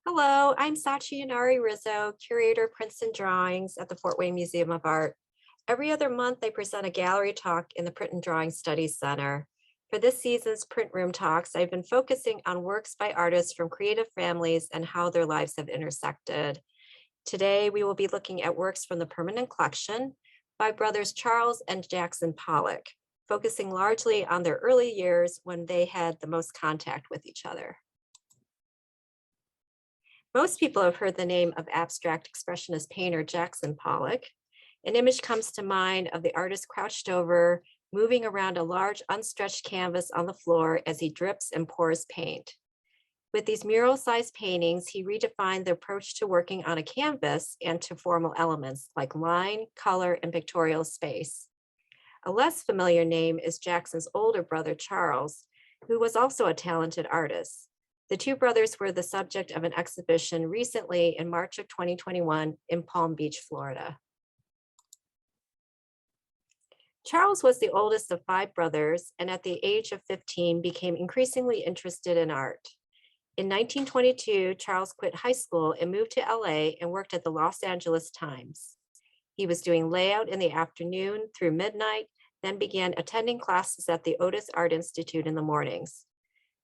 Hello, I'm Sachi Yanari-Rizzo, Curator, Prints and Drawings at the Fort Wayne Museum of Art. Every other month, I present a gallery talk in the Print and Drawing Studies Center. For this season's Print Room Talks, I've been focusing on works by artists from creative families and how their lives have intersected. Today, we will be looking at works from the permanent collection by brothers Charles and Jackson Pollock, focusing largely on their early years when they had the most contact with each other. Most people have heard the name of abstract expressionist painter Jackson Pollock. An image comes to mind of the artist crouched over, moving around a large unstretched canvas on the floor as he drips and pours paint. With these mural-sized paintings, he redefined the approach to working on a canvas and to formal elements like line, color, and pictorial space. A less familiar name is Jackson's older brother, Charles, who was also a talented artist. The two brothers were the subject of an exhibition recently in March of 2021 in Palm Beach, Florida. Charles was the oldest of five brothers, and at the age of 15 became increasingly interested in art. In 1922, Charles quit high school and moved to LA and worked at the Los Angeles Times. He was doing layout in the afternoon through midnight, then began attending classes at the Otis Art Institute in the mornings.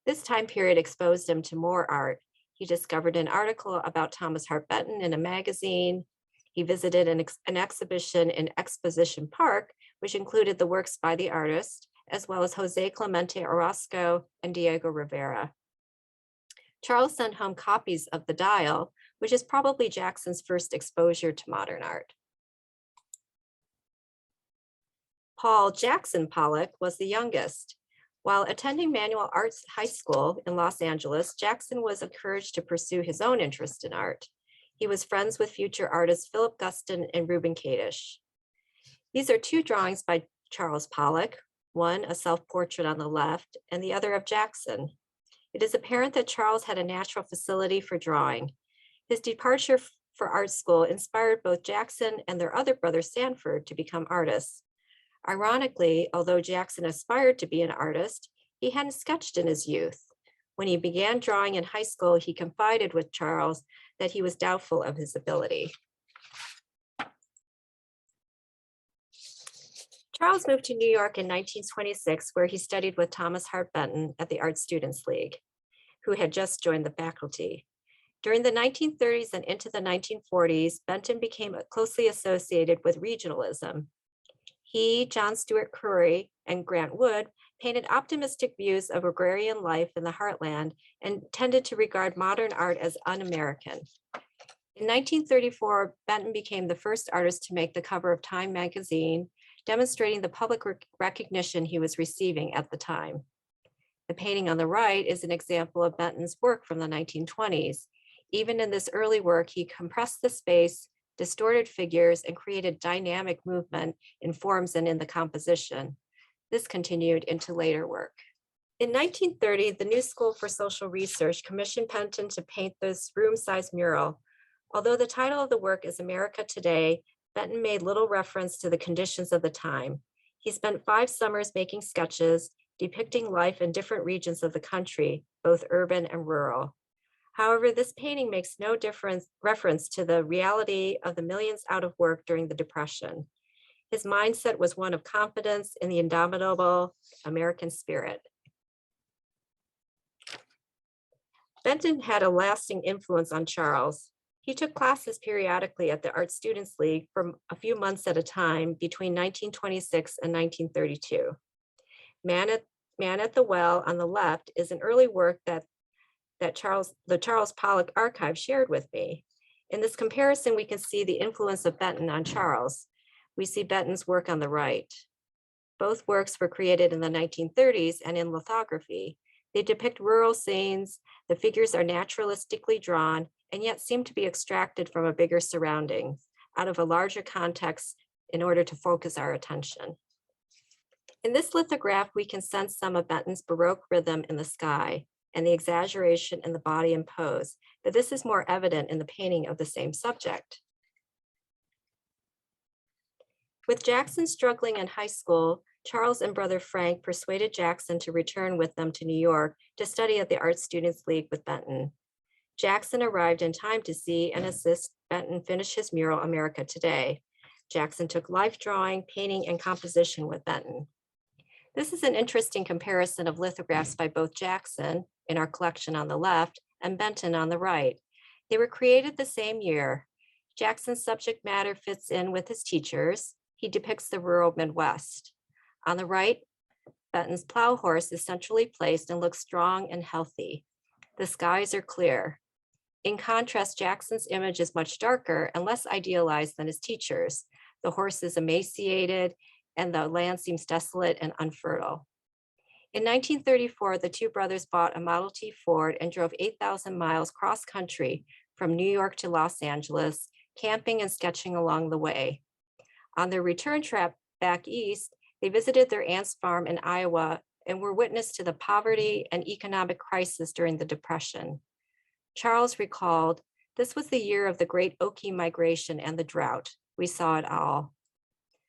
This time period exposed him to more art. He discovered an article about Thomas Hart Benton in a magazine. He visited an exhibition in Exposition Park, which included the works by the artist, as well as Jose Clemente Orozco and Diego Rivera. Charles sent home copies of The Dial, which is probably Jackson's first exposure to modern art. Paul Jackson Pollock was the youngest. While attending Manual Arts High School in Los Angeles, Jackson was encouraged to pursue his own interest in art. He was friends with future artists Philip Guston and Reuben Kadish. These are two drawings by Charles Pollock, one a self-portrait on the left and the other of Jackson. It is apparent that Charles had a natural facility for drawing. His departure for art school inspired both Jackson and their other brother Sanford to become artists. Ironically, although Jackson aspired to be an artist, he hadn't sketched in his youth. When he began drawing in high school, he confided with Charles that he was doubtful of his ability. Charles moved to New York in 1926, where he studied with Thomas Hart Benton at the Art Students League, who had just joined the faculty. During the 1930s and into the 1940s, Benton became closely associated with regionalism. He, John Stuart Curry, and Grant Wood painted optimistic views of agrarian life in the heartland and tended to regard modern art as un-American. In 1934, Benton became the first artist to make the cover of Time magazine, demonstrating the public recognition he was receiving at the time. The painting on the right is an example of Benton's work from the 1920s. Even in this early work, he compressed the space, distorted figures, and created dynamic movement in forms and in the composition. This continued into later work. In 1930, the New School for Social Research commissioned Benton to paint this room-sized mural. Although the title of the work is America Today, Benton made little reference to the conditions of the time. He spent 5 summers making sketches depicting life in different regions of the country, both urban and rural. However, this painting makes no reference to the reality of the millions out of work during the Depression. His mindset was one of confidence in the indomitable American spirit. Benton had a lasting influence on Charles. He took classes periodically at the Art Students League for a few months at a time between 1926 and 1932. Man at the Well on the left is an early work that the Charles Pollock archive shared with me. In this comparison, we can see the influence of Benton on Charles. We see Benton's work on the right. Both works were created in the 1930s and in lithography. They depict rural scenes. The figures are naturalistically drawn and yet seem to be extracted from a bigger surrounding, out of a larger context in order to focus our attention. In this lithograph, we can sense some of Benton's Baroque rhythm in the sky and the exaggeration in the body and pose, but this is more evident in the painting of the same subject. With Jackson struggling in high school, Charles and brother Frank persuaded Jackson to return with them to New York to study at the Art Students League with Benton. Jackson arrived in time to see and assist Benton finish his mural, America Today. Jackson took life drawing, painting, and composition with Benton. This is an interesting comparison of lithographs by both Jackson, in our collection on the left, and Benton on the right. They were created the same year. Jackson's subject matter fits in with his teachers. He depicts the rural Midwest. On the right, Benton's plow horse is centrally placed and looks strong and healthy. The skies are clear. In contrast, Jackson's image is much darker and less idealized than his teachers. The horse is emaciated and the land seems desolate and unfertile. In 1934, the two brothers bought a Model T Ford and drove 8,000 miles cross country from New York to Los Angeles, camping and sketching along the way. On their return trip back east, they visited their aunt's farm in Iowa and were witness to the poverty and economic crisis during the Depression. Charles recalled, "This was the year of the great Okie migration and the drought. We saw it all."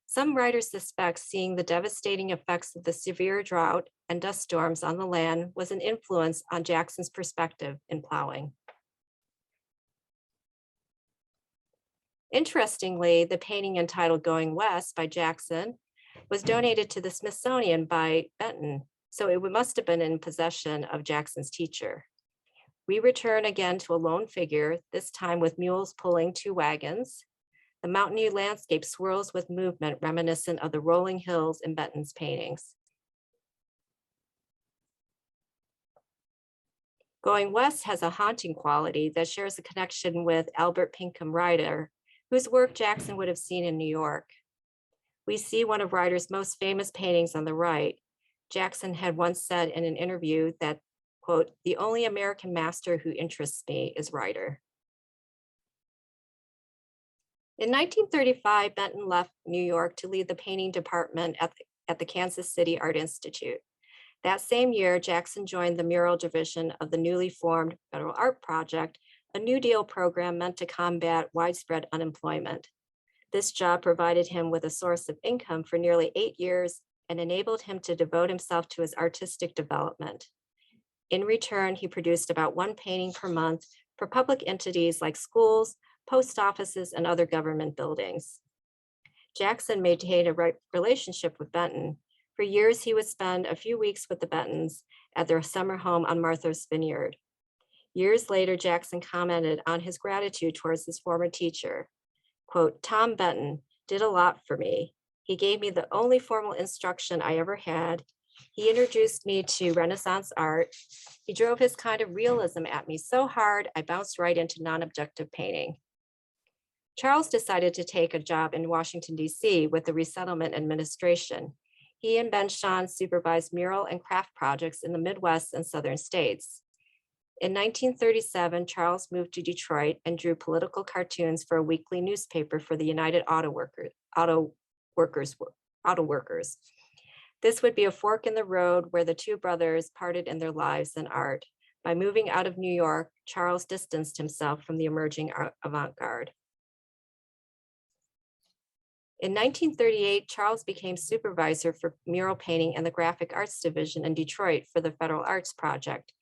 Some writers suspect seeing the devastating effects of the severe drought and dust storms on the land was an influence on Jackson's perspective in plowing. Interestingly, the painting entitled Going West by Jackson was donated to the Smithsonian by Benton, so it must have been in possession of Jackson's teacher. We return again to a lone figure, this time with mules pulling two wagons. The mountainy landscape swirls with movement reminiscent of the rolling hills in Benton's paintings. Going West has a haunting quality that shares a connection with Albert Pinkham Ryder, whose work Jackson would have seen in New York. We see one of Ryder's most famous paintings on the right. Jackson had once said in an interview that, quote, "The only American master who interests me is Ryder." In 1935, Benton left New York to lead the painting department at the Kansas City Art Institute. That same year, Jackson joined the mural division of the newly formed Federal Art Project, a New Deal program meant to combat widespread unemployment. This job provided him with a source of income for nearly 8 years and enabled him to devote himself to his artistic development. In return, he produced about one painting per month for public entities like schools, post offices, and other government buildings. Jackson maintained a relationship with Benton. For years, he would spend a few weeks with the Bentons at their summer home on Martha's Vineyard. Years later, Jackson commented on his gratitude towards his former teacher. Quote, "Tom Benton did a lot for me. He gave me the only formal instruction I ever had. He introduced me to Renaissance art. He drove his kind of realism at me so hard, I bounced right into non-objective painting." Charles decided to take a job in Washington, D.C. with the Resettlement Administration. He and Ben Shahn supervised mural and craft projects in the Midwest and Southern states. In 1937, Charles moved to Detroit and drew political cartoons for a weekly newspaper for the United Auto Workers. This would be a fork in the road where the two brothers parted in their lives and art. By moving out of New York, Charles distanced himself from the emerging avant-garde. In 1938, Charles became supervisor for mural painting in the Graphic Arts Division in Detroit for the Federal Arts Project.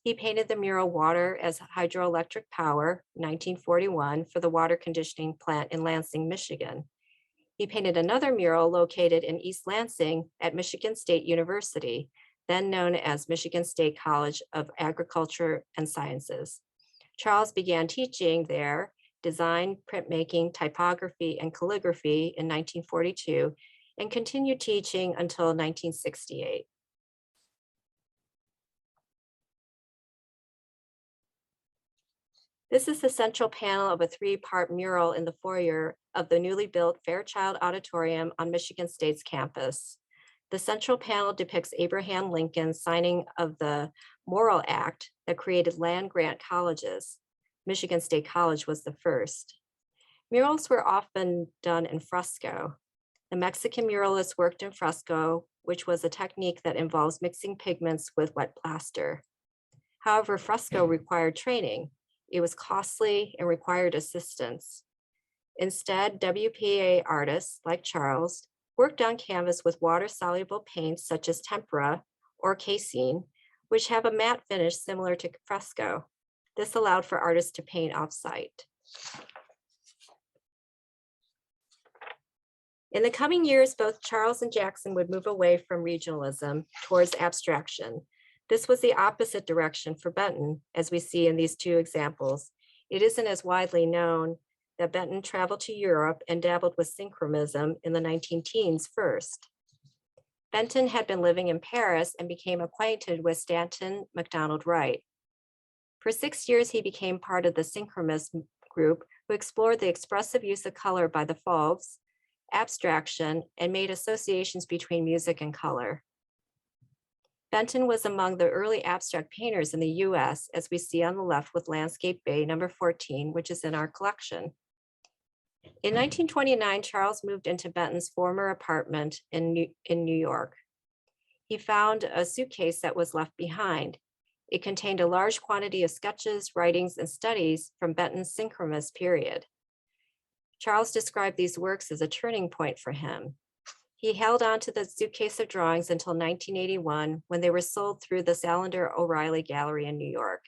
He painted the mural Water as Hydroelectric Power, 1941, for the water conditioning plant in Lansing, Michigan. He painted another mural located in East Lansing at Michigan State University, then known as Michigan State College of Agriculture and Sciences. Charles began teaching there design, printmaking, typography, and calligraphy in 1942, and continued teaching until 1968. This is the central panel of a 3-part mural in the foyer of the newly built Fairchild Auditorium on Michigan State's campus. The central panel depicts Abraham Lincoln's signing of the Morrill Act that created land-grant colleges. Michigan State College was the first. Murals were often done in fresco. The Mexican muralists worked in fresco, which was a technique that involves mixing pigments with wet plaster. However, fresco required training. It was costly and required assistance. Instead, WPA artists like Charles worked on canvas with water-soluble paints such as tempera or casein, which have a matte finish similar to fresco. This allowed for artists to paint off-site. In the coming years, both Charles and Jackson would move away from regionalism towards abstraction. This was the opposite direction for Benton, as we see in these two examples. It isn't as widely known that Benton traveled to Europe and dabbled with synchronism in the 19-teens first. Benton had been living in Paris and became acquainted with Stanton MacDonald Wright. For 6 years, he became part of the synchronist group who explored the expressive use of color by the Fauves, abstraction, and made associations between music and color. Benton was among the early abstract painters in the US, as we see on the left with Landscape Bay number 14, which is in our collection. In 1929, Charles moved into Benton's former apartment in New York. He found a suitcase that was left behind. It contained a large quantity of sketches, writings, and studies from Benton's synchronist period. Charles described these works as a turning point for him. He held on to the suitcase of drawings until 1981, when they were sold through the Salander O'Reilly Gallery in New York.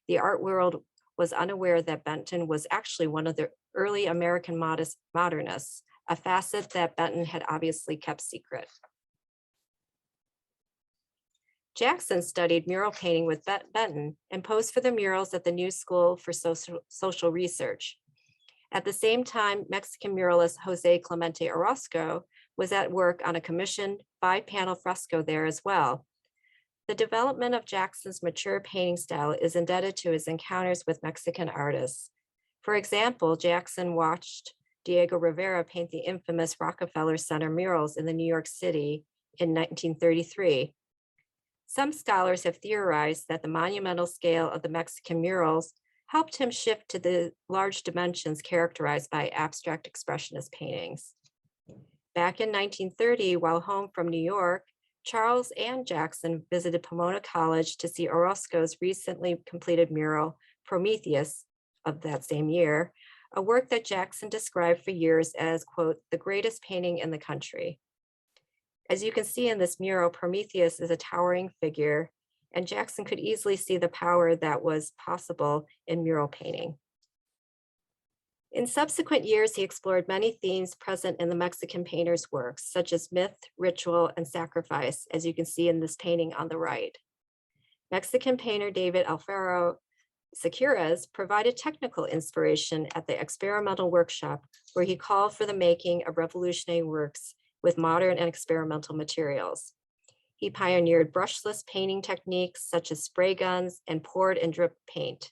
The art world was unaware that Benton was actually one of the early American modernists, a facet that Benton had obviously kept secret. Jackson studied mural painting with Benton and posed for the murals at the New School for Social Research. At the same time, Mexican muralist Jose Clemente Orozco was at work on a commissioned 5-panel fresco there as well. The development of Jackson's mature painting style is indebted to his encounters with Mexican artists. For example, Jackson watched Diego Rivera paint the infamous Rockefeller Center murals in New York City in 1933. Some scholars have theorized that the monumental scale of the Mexican murals helped him shift to the large dimensions characterized by abstract expressionist paintings. Back in 1930, while home from New York, Charles and Jackson visited Pomona College to see Orozco's recently completed mural, Prometheus, of that same year, a work that Jackson described for years as, quote, the greatest painting in the country. As you can see in this mural, Prometheus is a towering figure, and Jackson could easily see the power that was possible in mural painting. In subsequent years, he explored many themes present in the Mexican painter's works, such as myth, ritual, and sacrifice, as you can see in this painting on the right. Mexican painter David Alfaro Sequeiros provided technical inspiration at the experimental workshop, where he called for the making of revolutionary works with modern and experimental materials. He pioneered brushless painting techniques such as spray guns and poured and drip paint.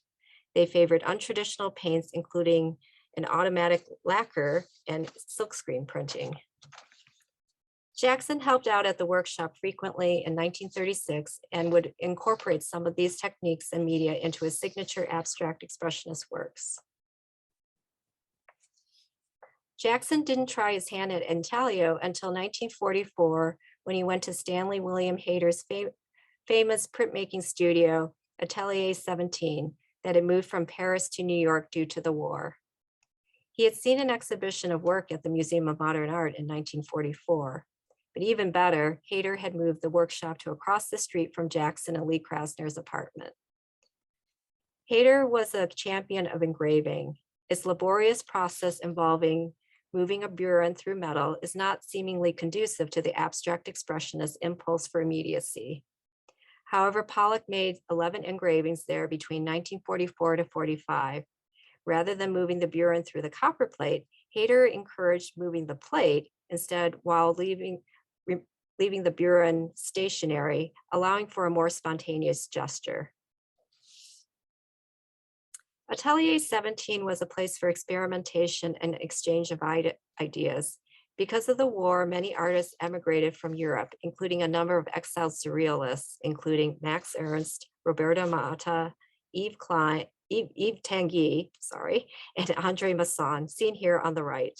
They favored untraditional paints, including an automatic lacquer and silkscreen printing. Jackson helped out at the workshop frequently in 1936 and would incorporate some of these techniques and media into his signature abstract expressionist works. Jackson didn't try his hand at intaglio until 1944, when he went to Stanley William Hayter's famous printmaking studio, Atelier 17, that had moved from Paris to New York due to the war. He had seen an exhibition of work at the Museum of Modern Art in 1944. But even better, Hayter had moved the workshop to across the street from Jackson and Lee Krasner's apartment. Hayter was a champion of engraving. Its laborious process involving moving a burin through metal is not seemingly conducive to the abstract expressionist impulse for immediacy. However, Pollock made 11 engravings there between 1944 to 45. Rather than moving the burin through the copper plate, Hayter encouraged moving the plate instead, while leaving the burin stationary, allowing for a more spontaneous gesture. Atelier 17 was a place for experimentation and exchange of ideas. Because of the war, many artists emigrated from Europe, including a number of exiled surrealists, including Max Ernst, Roberto Matta, Yves Tanguy, and Andre Masson, seen here on the right.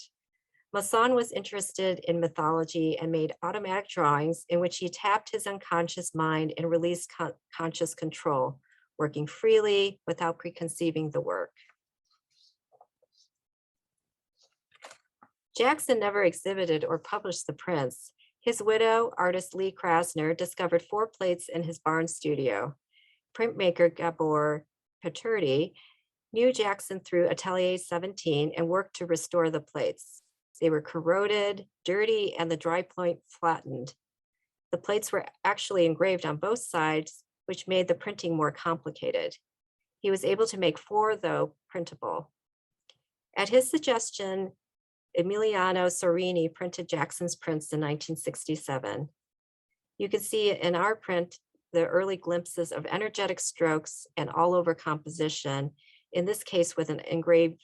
Masson was interested in mythology and made automatic drawings in which he tapped his unconscious mind and released conscious control, working freely without preconceiving the work. Jackson never exhibited or published the prints. His widow, artist Lee Krasner, discovered 4 plates in his barn studio. Printmaker Gabor Paturity, knew Jackson through Atelier 17 and worked to restore the plates. They were corroded, dirty, and the dry point flattened. The plates were actually engraved on both sides, which made the printing more complicated. He was able to make 4, though, printable. At his suggestion, Emiliano Sorini printed Jackson's prints in 1967. You can see in our print the early glimpses of energetic strokes and all-over composition, in this case with an engraving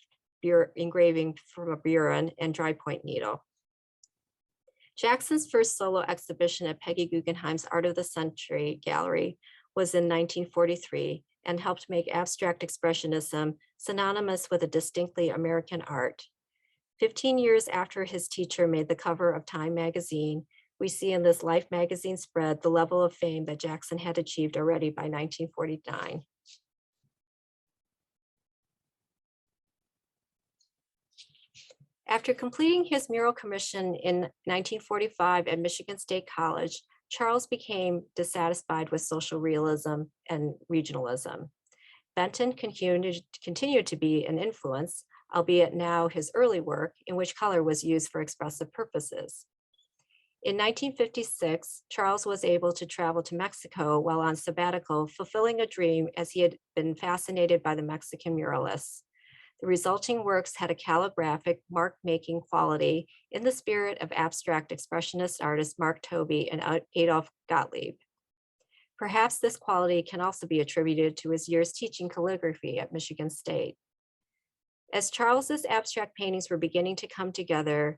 from a burin and dry point needle. Jackson's first solo exhibition at Peggy Guggenheim's Art of the Century Gallery was in 1943 and helped make abstract expressionism synonymous with a distinctly American art. 15 years after his teacher made the cover of Time magazine, we see in this Life magazine spread the level of fame that Jackson had achieved already by 1949. After completing his mural commission in 1945 at Michigan State College, Charles became dissatisfied with social realism and regionalism. Benton continued to be an influence, albeit now his early work, in which color was used for expressive purposes. In 1956, Charles was able to travel to Mexico while on sabbatical, fulfilling a dream as he had been fascinated by the Mexican muralists. The resulting works had a calligraphic, mark-making quality in the spirit of abstract expressionist artists Mark Tobey and Adolf Gottlieb. Perhaps this quality can also be attributed to his years teaching calligraphy at Michigan State. As Charles's abstract paintings were beginning to come together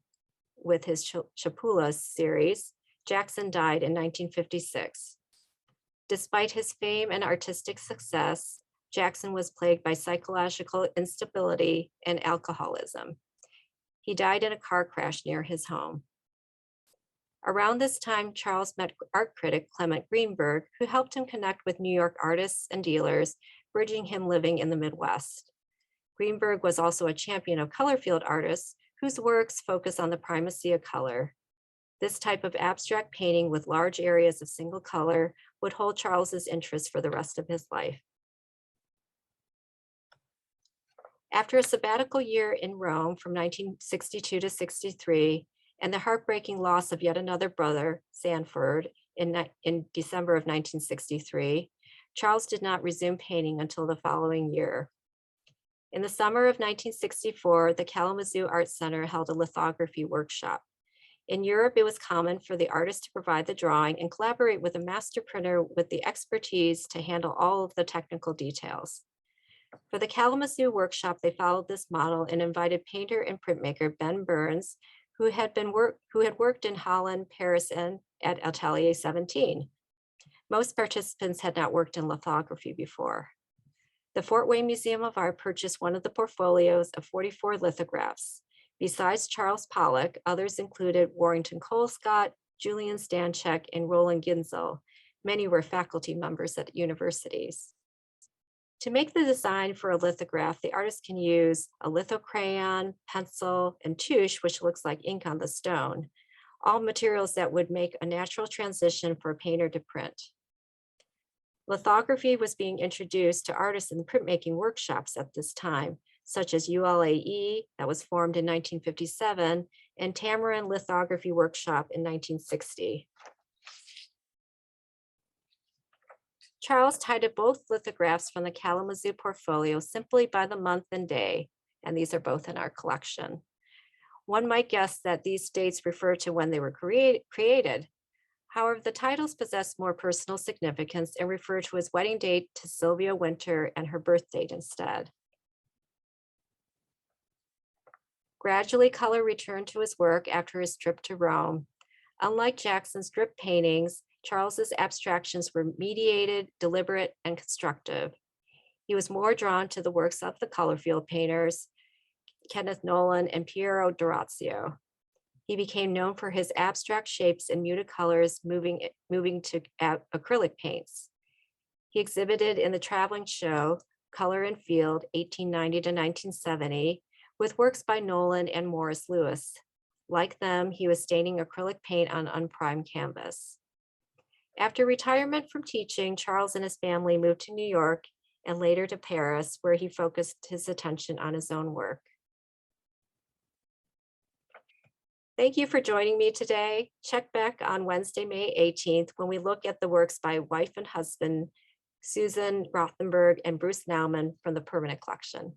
with his Chapulas series, Jackson died in 1956. Despite his fame and artistic success, Jackson was plagued by psychological instability and alcoholism. He died in a car crash near his home. Around this time, Charles met art critic Clement Greenberg, who helped him connect with New York artists and dealers, bridging him living in the Midwest. Greenberg was also a champion of color field artists whose works focus on the primacy of color. This type of abstract painting with large areas of single color would hold Charles's interest for the rest of his life. After a sabbatical year in Rome from 1962 to 63, and the heartbreaking loss of yet another brother, Sanford, in December of 1963, Charles did not resume painting until the following year. In the summer of 1964, the Kalamazoo Art Center held a lithography workshop. In Europe, it was common for the artist to provide the drawing and collaborate with a master printer with the expertise to handle all of the technical details. For the Kalamazoo workshop, they followed this model and invited painter and printmaker Ben Burns, who had worked in Holland, Paris, and at Atelier 17. Most participants had not worked in lithography before. The Fort Wayne Museum of Art purchased one of the portfolios of 44 lithographs. Besides Charles Pollock, others included Warrington Colescott, Julian Stanchek, and Roland Ginzel. Many were faculty members at universities. To make the design for a lithograph, the artist can use a lithocrayon, pencil, and touche, which looks like ink on the stone, all materials that would make a natural transition for a painter to print. Lithography was being introduced to artists in printmaking workshops at this time, such as ULAE, that was formed in 1957, and Tamarin Lithography Workshop in 1960. Charles titled both lithographs from the Kalamazoo portfolio simply by the month and day, and these are both in our collection. One might guess that these dates refer to when they were created. However, the titles possess more personal significance and refer to his wedding date to Sylvia Winter and her birth date instead. Gradually, color returned to his work after his trip to Rome. Unlike Jackson's drip paintings, Charles's abstractions were mediated, deliberate, and constructive. He was more drawn to the works of the color field painters, Kenneth Nolan and Piero d'Orazio. He became known for his abstract shapes and muted colors, moving to acrylic paints. He exhibited in the traveling show, Color and Field, 1890 to 1970, with works by Nolan and Morris Louis. Like them, he was staining acrylic paint on unprimed canvas. After retirement from teaching, Charles and his family moved to New York and later to Paris, where he focused his attention on his own work. Thank you for joining me today. Check back on Wednesday, May 18th, when we look at the works by wife and husband, Susan Rothenberg and Bruce Nauman from the permanent collection.